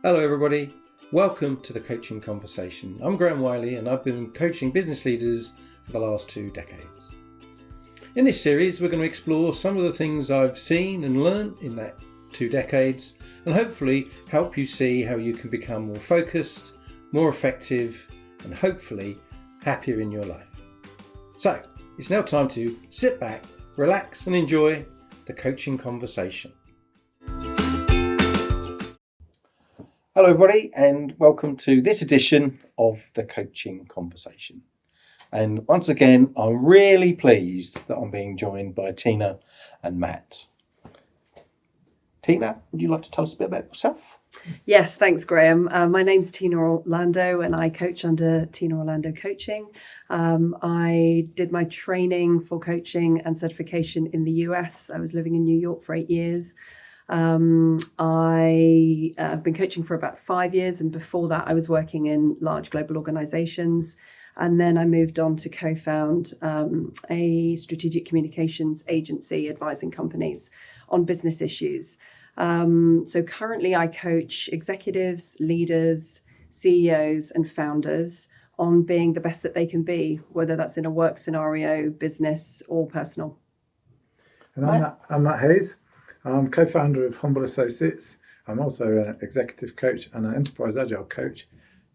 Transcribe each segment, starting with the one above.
Hello everybody, welcome to the Coaching Conversation. I'm Graham Wiley and I've been coaching business leaders for the last 2 decades. In this series we're going to explore some of the things I've seen and learned in that 2 decades and hopefully help you see how you can become more focused, more effective and hopefully happier in your life. So it's now time to sit back, relax and enjoy the Coaching Conversation. Hello everybody and welcome to this edition of the Coaching Conversation. And once again, I'm really pleased that I'm being joined by Tina and Matt. Tina, would you like to tell us a bit about yourself? Yes, thanks Graham. My name's Tina Orlando and I coach under Tina Orlando Coaching. I did my training for coaching and certification in the US. I was living in New York for 8 years. I have been coaching for about 5 years, and before that I was working in large global organizations, and then I moved on to co-found a strategic communications agency advising companies on business issues. So currently I coach executives, leaders, CEOs and founders on being the best that they can be, whether that's in a work scenario, business or personal. And I'm Matt Hayes. I'm co-founder of Humble Associates. I'm also an executive coach and an enterprise agile coach.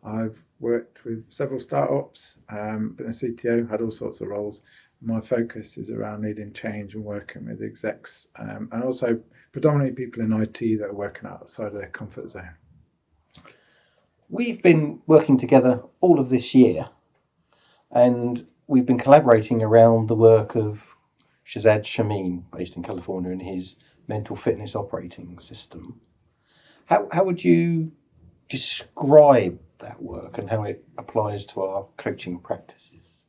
I've worked with several startups, been a CTO, had all sorts of roles. My focus is around leading change and working with execs, and also predominantly people in IT that are working outside of their comfort zone. We've been working together all of this year and we've been collaborating around the work of Shirzad Chamine, based in California, and his mental fitness operating system. How would you describe that work and how it applies to our coaching practices?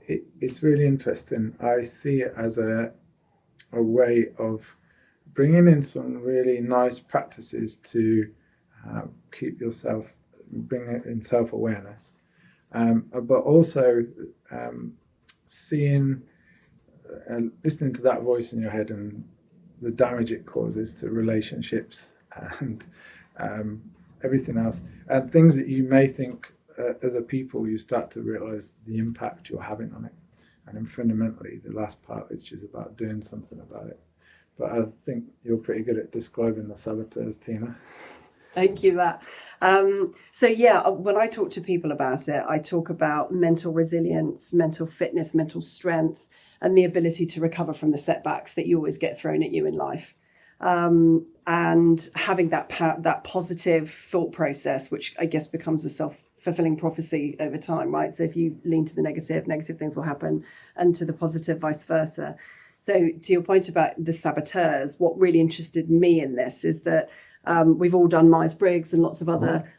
It's really interesting. I see it as a way of bringing in some really nice practices to keep yourself, bring it in self-awareness, but also seeing and listening to that voice in your head and the damage it causes to relationships and everything else, and things that you may think other people, you start to realize the impact you're having on it. And then fundamentally the last part, which is about doing something about it. But I think you're pretty good at describing the saboteurs, Tina. Thank you, Matt. So yeah, when I talk to people about it, I talk about mental resilience, mental fitness, mental strength, and the ability to recover from the setbacks that you always get thrown at you in life. And having that positive thought process, which I guess becomes a self-fulfilling prophecy over time, right? So if you lean to the negative things will happen, and to the positive, vice versa. So to your point about the saboteurs, what really interested me in this is that we've all done Myers-Briggs and lots of other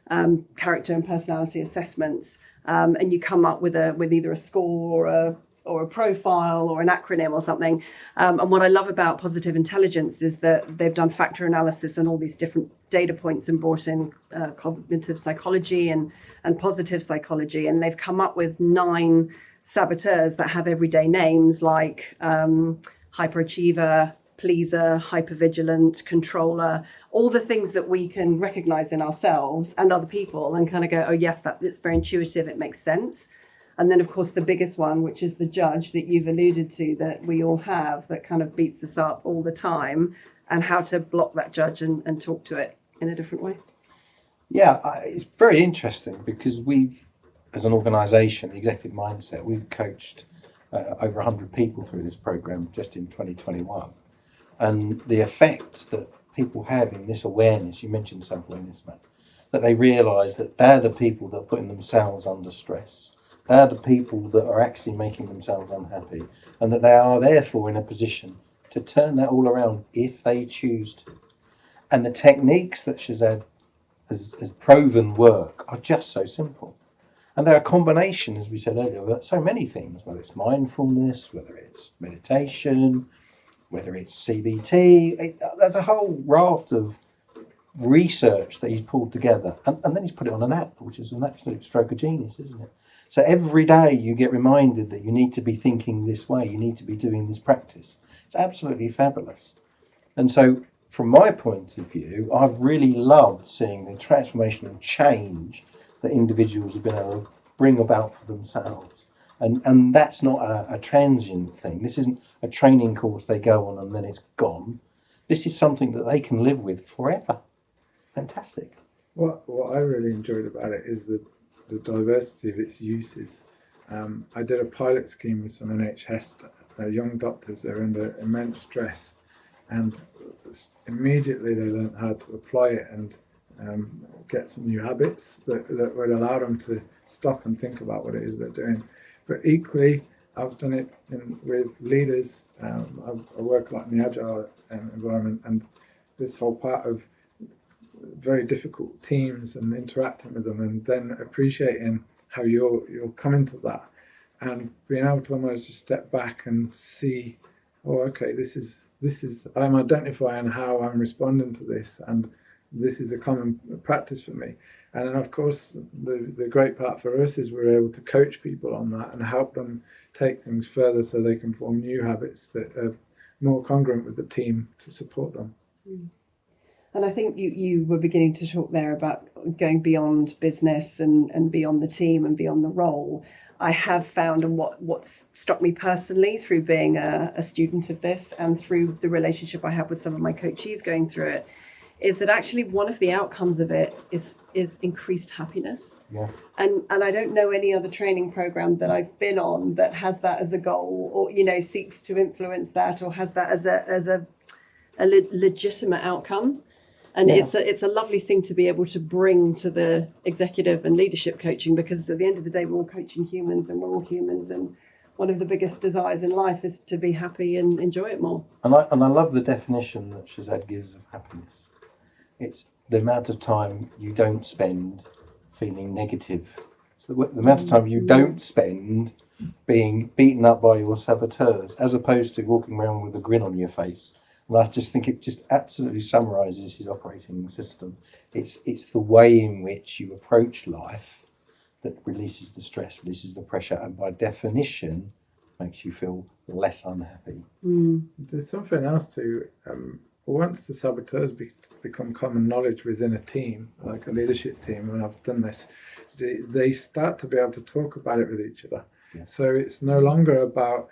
character and personality assessments, and you come up with either a score or a profile or an acronym or something. And what I love about positive intelligence is that they've done factor analysis on all these different data points and brought in cognitive psychology and positive psychology, and they've come up with 9 saboteurs that have everyday names like hyperachiever, pleaser, hypervigilant, controller, all the things that we can recognize in ourselves and other people and kind of go, oh yes, it's very intuitive, it makes sense. And then of course the biggest one, which is the judge that you've alluded to, that we all have, that kind of beats us up all the time, and how to block that judge and talk to it in a different way. Yeah, it's very interesting because we've, as an organisation, the Executive Mindset, we've coached over 100 people through this program just in 2021. And the effect that people have in this awareness, you mentioned self-awareness, Matt, that they realise that they're the people that are putting themselves under stress. They're the people that are actually making themselves unhappy, and that they are therefore in a position to turn that all around if they choose to. And the techniques that Shirzad has proven work are just so simple. And they're a combination, as we said earlier, of so many things, whether it's mindfulness, whether it's meditation, whether it's CBT. There's a whole raft of research that he's pulled together. And then he's put it on an app, which is an absolute stroke of genius, isn't it? So every day you get reminded that you need to be thinking this way, you need to be doing this practice. It's absolutely fabulous. And so from my point of view, I've really loved seeing the transformational change that individuals have been able to bring about for themselves. And that's not a transient thing. This isn't a training course they go on and then it's gone. This is something that they can live with forever. Fantastic. What I really enjoyed about it is the diversity of its uses. I did a pilot scheme with some NHS young doctors. They're under immense stress, and immediately they learned how to apply it and get some new habits that would allow them to stop and think about what it is they're doing. But equally, I've done it with leaders. I work a lot in the agile environment, and this whole part of very difficult teams and interacting with them, and then appreciating how you're coming to that, and being able to almost just step back and see, oh, okay, this is I'm identifying how I'm responding to this, and this is a common practice for me. And then, of course, the great part for us is we're able to coach people on that and help them take things further so they can form new habits that are more congruent with the team to support them. And I think you were beginning to talk there about going beyond business and beyond the team and beyond the role. I have found, and what's struck me personally through being a student of this and through the relationship I have with some of my coachees going through it, is that actually one of the outcomes of it is increased happiness. Yeah. And I don't know any other training program that I've been on that has that as a goal, or seeks to influence that, or has that as a legitimate outcome. And yeah. it's a lovely thing to be able to bring to the executive and leadership coaching, because at the end of the day, we're all coaching humans, and we're all humans, and one of the biggest desires in life is to be happy and enjoy it more. And I love the definition that Shirzad gives of happiness. It's the amount of time you don't spend feeling negative. So the amount of time you don't spend being beaten up by your saboteurs, as opposed to walking around with a grin on your face. And I just think it just absolutely summarises his operating system. It's the way in which you approach life that releases the stress, releases the pressure, and by definition makes you feel less unhappy. There's something else too. Once the saboteurs become common knowledge within a team, like a leadership team, and I've done this, they start to be able to talk about it with each other. Yeah. So it's no longer about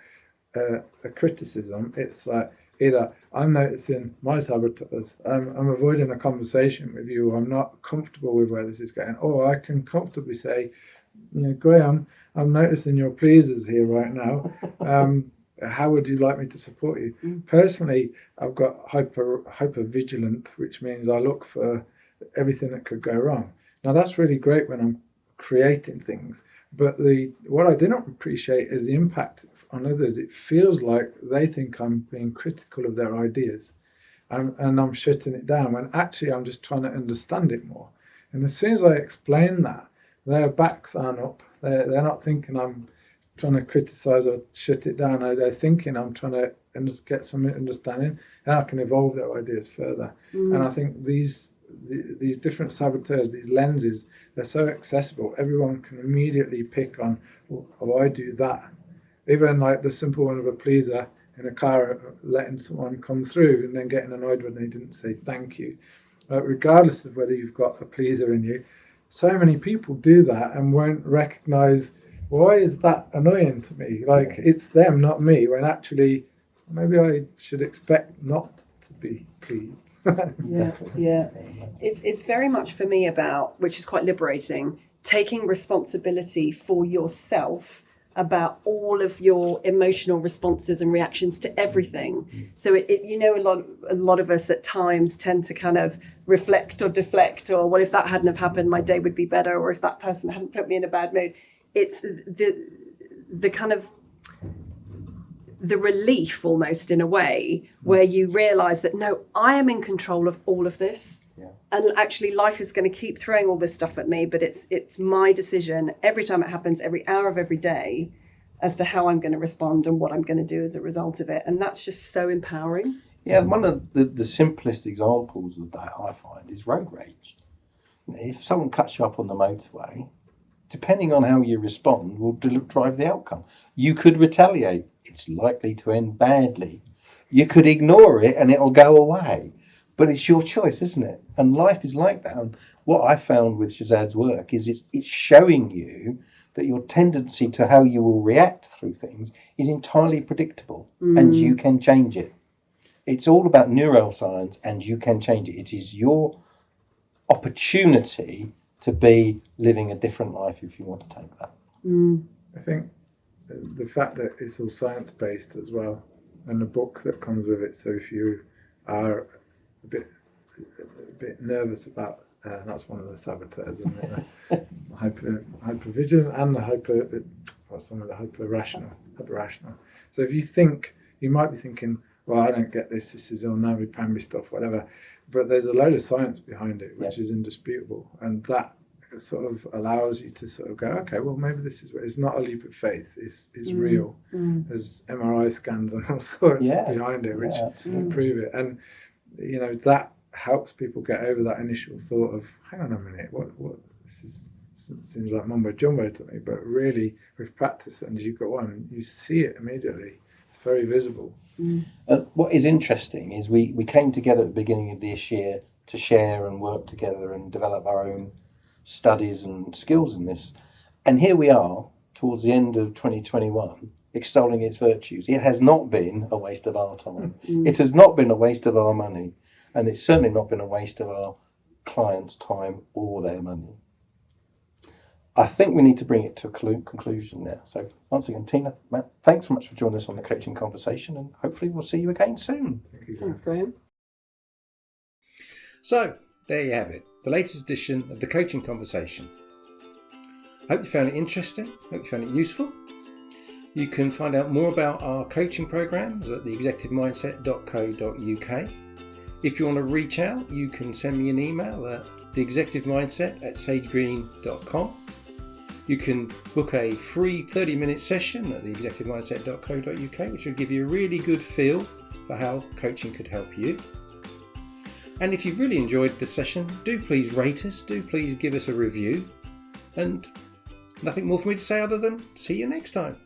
a criticism. It's like, either I'm noticing my saboteurs, I'm avoiding a conversation with you, or I'm not comfortable with where this is going, or I can comfortably say, Graham, I'm noticing your pleasers here right now. How would you like me to support you? Personally, I've got hyper vigilant, which means I look for everything that could go wrong. Now that's really great when I'm creating things, but what I didn't appreciate is the impact on others. It feels like they think I'm being critical of their ideas, and I'm shutting it down, when actually I'm just trying to understand it more. And as soon as I explain that, their backs aren't up. They're not thinking I'm trying to criticize or shut it down. They're thinking I'm trying to get some understanding, and I can evolve their ideas further. And I think these different saboteurs, these lenses, they're so accessible. Everyone can immediately pick on, oh, I do that. Even like the simple one of a pleaser in a car, letting someone come through and then getting annoyed when they didn't say thank you. Regardless of whether you've got a pleaser in you, so many people do that and won't recognise, why is that annoying to me? Like, it's them, not me, when actually maybe I should expect not to be pleased. Yeah. It's very much for me about, which is quite liberating, taking responsibility for yourself about all of your emotional responses and reactions to everything. So a lot of us at times tend to kind of reflect or deflect, or well, if that hadn't have happened, my day would be better, or if that person hadn't put me in a bad mood. It's the kind of the relief almost, in a way, where you realize that no, I am in control of all of this. Yeah. And actually life is going to keep throwing all this stuff at me, but it's my decision every time it happens, every hour of every day, as to how I'm going to respond and what I'm going to do as a result of it. And that's just so empowering. Yeah, one of the simplest examples of that I find is road rage. If someone cuts you up on the motorway, depending on how you respond will drive the outcome. You could retaliate. It's likely to end badly. You could ignore it and it'll go away. But it's your choice, isn't it? And life is like that. And what I found with Shirzad's work is it's showing you that your tendency to how you will react through things is entirely predictable, and you can change it. It's all about neuroscience, and you can change it. It is your opportunity to be living a different life if you want to take that. I think the fact that it's all science-based as well, and the book that comes with it, so if you are a bit nervous about, that's one of the saboteurs, isn't it? Hypervigilant and some of the hyper-rational. So if you think, you might be thinking, well, I don't get this is all namby-pamby stuff, whatever, but there's a load of science behind it, which is indisputable, and that sort of allows you to sort of go, okay, well, maybe this is, it's not a leap of faith, it's real. There's MRI scans and all sorts behind it, which prove it, and you know, that helps people get over that initial thought of, hang on a minute, what this seems like mumbo jumbo to me, but really with practice, and as you go on, you see it immediately. It's very visible. What is interesting is we came together at the beginning of this year to share and work together and develop our own studies and skills in this. And here we are towards the end of 2021 extolling its virtues. It has not been a waste of our time. It has not been a waste of our money. And it's certainly not been a waste of our clients' time or their money. I think we need to bring it to a conclusion now. So once again, Tina, Matt, thanks so much for joining us on the Coaching Conversation, and hopefully we'll see you again soon. Thank you. Thanks, Graham. So there you have it, the latest edition of the Coaching Conversation. Hope you found it interesting. Hope you found it useful. You can find out more about our coaching programs at theexecutivemindset.co.uk. If you want to reach out, you can send me an email at theexecutivemindset@sagegreen.com. You can book a free 30-minute session at theexecutivemindset.co.uk, which will give you a really good feel for how coaching could help you. And if you've really enjoyed the session, do please rate us, do please give us a review. And nothing more for me to say other than see you next time.